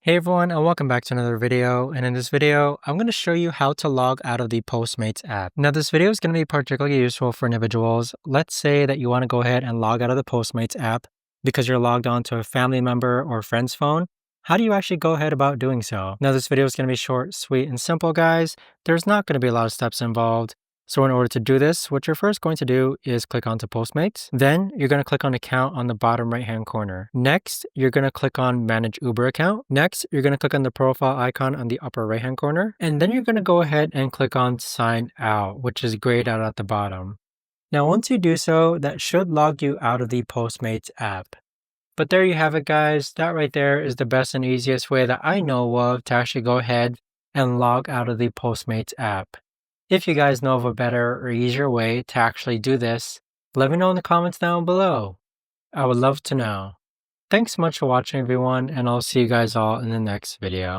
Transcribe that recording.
Hey everyone, and welcome back to another video. And in this video, I'm going to show you how to log out of the Postmates app. Now, this video is going to be particularly useful for individuals. Let's say that you want to go ahead and log out of the Postmates app because you're logged on to a family member or friend's phone. How do you actually go ahead about doing so? Now, this video is going to be short, sweet, and simple, guys. There's not going to be a lot of steps involved. So in order to do this, what you're first going to do is click onto Postmates. Then you're going to click on Account on the bottom right-hand corner. Next, you're going to click on Manage Uber Account. Next, you're going to click on the profile icon on the upper right-hand corner. And then you're going to go ahead and click on Sign Out, which is grayed out at the bottom. Now, once you do so, that should log you out of the Postmates app. But there you have it, guys. That right there is the best and easiest way that I know of to actually go ahead and log out of the Postmates app. If you guys know of a better or easier way to actually do this, let me know in the comments down below. I would love to know. Thanks so much for watching, everyone, and I'll see you guys all in the next video.